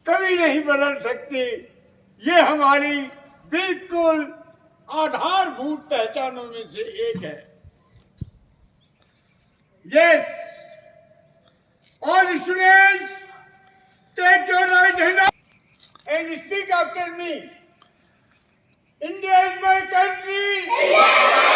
कभी नहीं बदल सकती। ये हमारी बिल्कुल आधारभूत पहचानों में से एक है। Yes, all students, take your right hand up and speak after me. India is my country. India is my